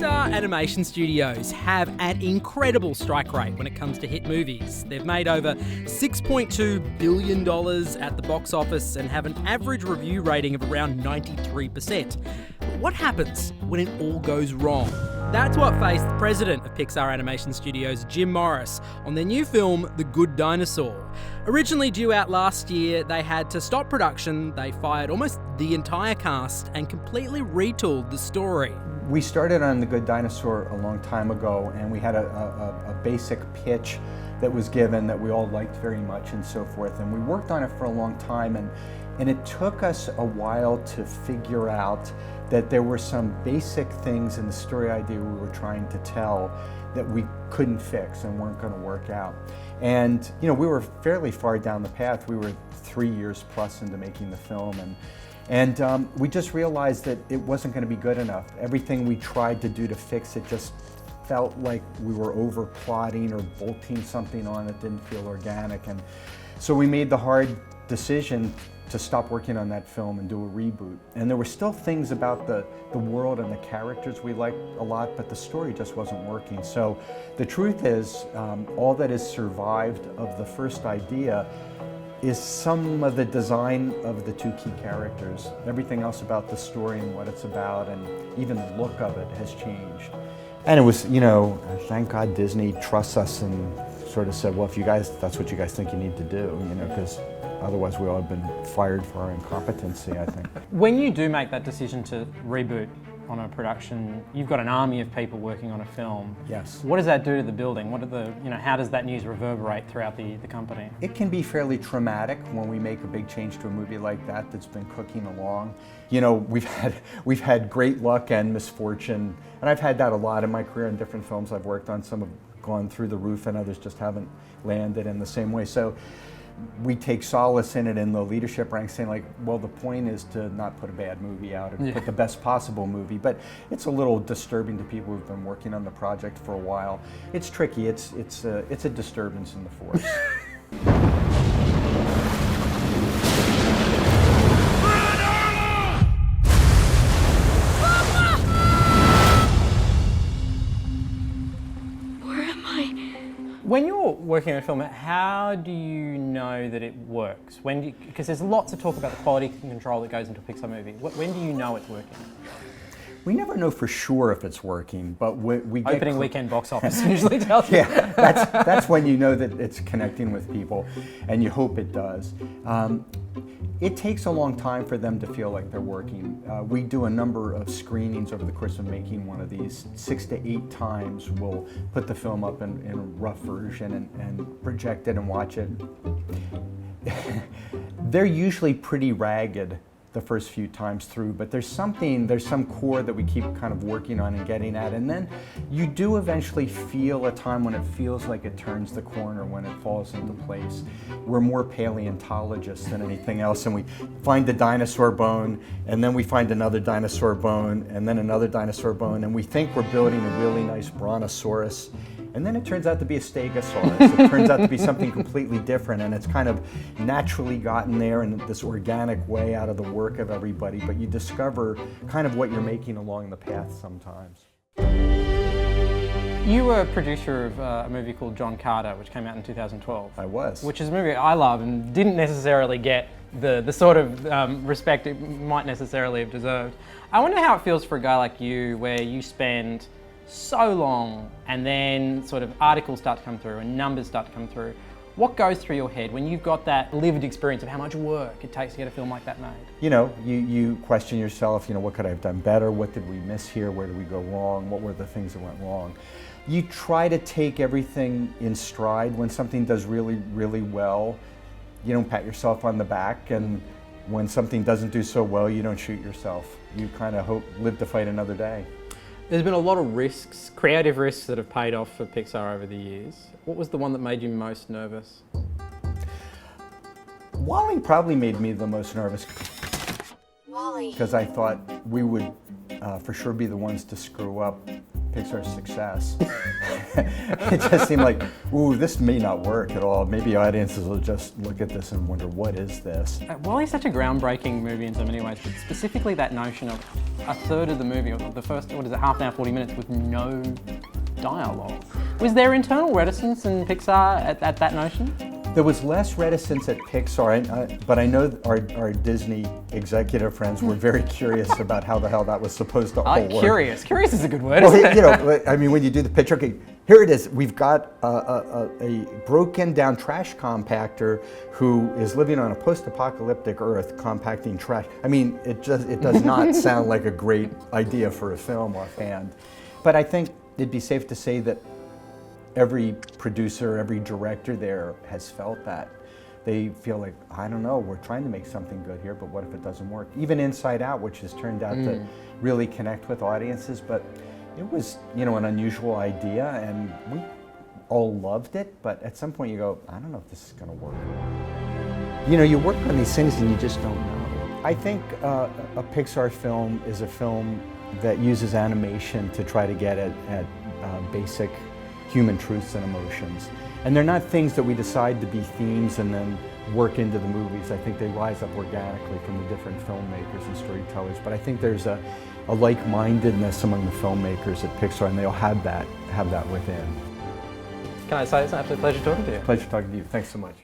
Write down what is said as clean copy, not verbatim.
Pixar Animation Studios have an incredible strike rate when it comes to hit movies. They've made over $6.2 billion at the box office and have an average review rating of around 93%. But what happens when it all goes wrong? That's what faced the president of Pixar Animation Studios, Jim Morris, on their new film, The Good Dinosaur. Originally due out last year, they had to stop production, they fired almost the entire cast, and completely retooled the story. We started on The Good Dinosaur a long time ago, and we had a basic pitch that was given that we all liked very much and so forth, and we worked on it for a long time, and it took us a while to figure out that there were some basic things in the story idea we were trying to tell that we couldn't fix and weren't going to work out. And we were fairly far down the path. We were 3 years plus into making the film, and we just realized that it wasn't going to be good enough. Everything we tried to do to fix it just felt like we were over plotting or bolting something on that didn't feel organic. And so we made the hard decision to stop working on that film and do a reboot. And there were still things about the world and the characters we liked a lot, but the story just wasn't working. So the truth is, all that has survived of the first idea is some of the design of the two key characters. Everything else about the story and what it's about and even the look of it has changed. And it was, thank God Disney trusts us and sort of said, well, if you guys, that's what you guys think you need to do, because otherwise we all have been fired for our incompetency, I think. When you do make that decision to reboot on a production, you've got an army of people working on a film. Yes. What does that do to the building? How does that news reverberate throughout the company? It can be fairly traumatic when we make a big change to a movie like that that's been cooking along. We've had great luck and misfortune, and I've had that a lot in my career in different films I've worked on. Some have gone through the roof and others just haven't landed in the same way. So we take solace in it in the leadership ranks, saying well, the point is to not put a bad movie out and put the best possible movie. But it's a little disturbing to people who've been working on the project for a while. It's tricky. It's a disturbance in the force. When you're working on a film, how do you know that it works? Because there's lots of talk about the quality control that goes into a Pixar movie. When do you know it's working? We never know for sure if it's working, but we get opening weekend box office usually tells you. Yeah, that's when you know that it's connecting with people, and you hope it does. It takes a long time for them to feel like they're working. We do a number of screenings over the course of making one of these. 6 to 8 times we'll put the film up in a rough version and project it and watch it. They're usually pretty ragged the first few times through, but there's some core that we keep kind of working on and getting at, and then you do eventually feel a time when it feels like it turns the corner, when it falls into place. We're more paleontologists than anything else, and we find the dinosaur bone, and then we find another dinosaur bone, and then another dinosaur bone, and we think we're building a really nice brontosaurus. And then it turns out to be a stegosaurus. It turns out to be something completely different, and it's kind of naturally gotten there in this organic way out of the work of everybody, but you discover kind of what you're making along the path sometimes. You were a producer of a movie called John Carter, which came out in 2012. I was. Which is a movie I love and didn't necessarily get the sort of respect it might necessarily have deserved. I wonder how it feels for a guy like you, where you spend so long and then sort of articles start to come through and numbers start to come through. What goes through your head when you've got that lived experience of how much work it takes to get a film like that made? You question yourself, what could I have done better? What did we miss here? Where did we go wrong? What were the things that went wrong? You try to take everything in stride. When something does really, really well, you don't pat yourself on the back, and when something doesn't do so well, you don't shoot yourself. You kind of live to fight another day. There's been a lot of risks, creative risks that have paid off for Pixar over the years. What was the one that made you most nervous? WALL-E probably made me the most nervous. WALL-E. Because I thought we would for sure be the ones to screw up Pixar's success. It just seemed like, ooh, this may not work at all. Maybe audiences will just look at this and wonder, what is this? WALL-E's such a groundbreaking movie in so many ways, but specifically that notion of a third of the movie, or the first, what is it, half an hour, 40 minutes, with no dialogue. Was there internal reticence in Pixar at that notion? There was less reticence at Pixar, but I know our Disney executive friends were very curious about how the hell that was supposed to all work. Curious. Curious is a good word, Well, isn't it? you know, I mean, when you do the picture, okay, here it is. We've got a broken down trash compactor who is living on a post-apocalyptic Earth compacting trash. I mean, it does not sound like a great idea for a film offhand. But I think it'd be safe to say that every producer, every director there has felt that. They feel like, I don't know, we're trying to make something good here, but what if it doesn't work? Even Inside Out, which has turned out to really connect with audiences, but it was, you know, an unusual idea, and we all loved it, but at some point you go, I don't know if this is gonna work. You know, you work on these things and you just don't know. I think a Pixar film is a film that uses animation to try to get at basic human truths and emotions. And they're not things that we decide to be themes and then work into the movies. I think they rise up organically from the different filmmakers and storytellers. But I think there's a like-mindedness among the filmmakers at Pixar, and they all have that within. Can I say it's an absolute pleasure talking to you? Pleasure talking to you. Thanks so much.